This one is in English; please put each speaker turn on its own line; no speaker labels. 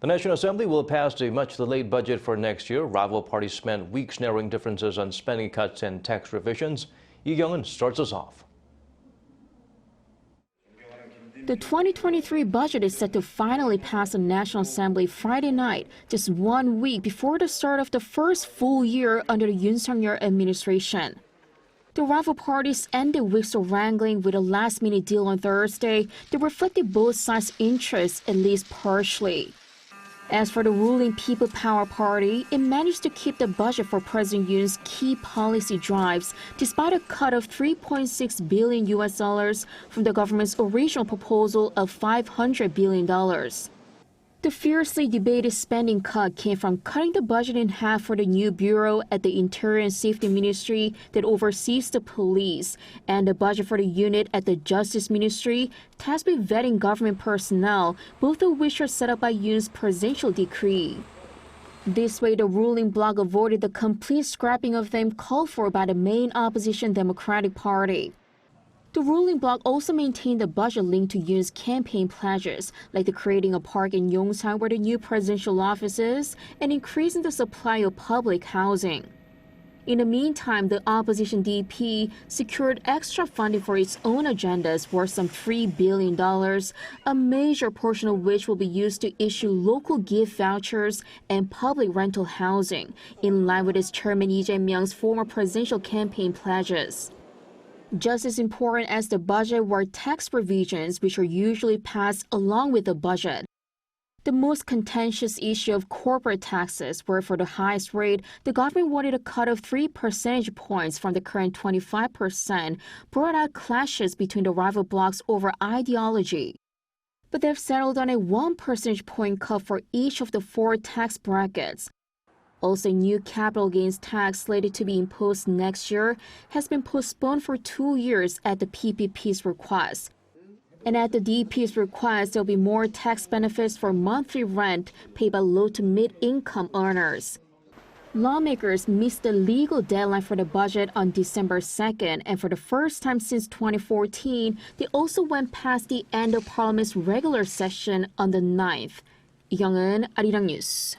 The National Assembly will pass a much delayed budget for next year. Rival parties spent weeks narrowing differences on spending cuts and tax revisions. Kyung-eun starts us off.
The 2023 budget is set to finally pass the National Assembly Friday night, just 1 week before the start of the first full year under the Yoon Suk Yeol administration. The rival parties ended weeks of wrangling with a last-minute deal on Thursday that reflected both sides' interests, at least partially. As for the ruling People Power Party, it managed to keep the budget for President Yoon's key policy drives despite a cut of $3.6 billion from the government's original proposal of $500 billion. The fiercely debated spending cut came from cutting the budget in half for the new bureau at the Interior and Safety Ministry that oversees the police, and the budget for the unit at the Justice Ministry tasked with vetting government personnel, both of which are set up by Yoon's presidential decree. This way, the ruling bloc avoided the complete scrapping of them called for by the main opposition Democratic Party. The ruling bloc also maintained the budget linked to Yoon's campaign pledges, like the creating a park in Yongsan where the new presidential office is, and increasing the supply of public housing. In the meantime, the opposition DP secured extra funding for its own agendas worth some $3 billion, a major portion of which will be used to issue local gift vouchers and public rental housing, in line with its chairman I재명's former presidential campaign pledges. Just as important as the budget were tax revisions, which are usually passed along with the budget. The most contentious issue of corporate taxes, where for the highest rate, the government wanted a cut of 3 percentage points from the current 25%, brought out clashes between the rival blocs over ideology. But they've settled on a 1 percentage point cut for each of the 4 tax brackets. Also, a new capital gains tax slated to be imposed next year has been postponed for 2 years at the PPP's request. And at the DP's request, there'll be more tax benefits for monthly rent paid by low to mid-income earners. Lawmakers missed the legal deadline for the budget on December 2nd, and for the first time since 2014, they also went past the end of Parliament's regular session on the 9th. Kyung-eun, Arirang News.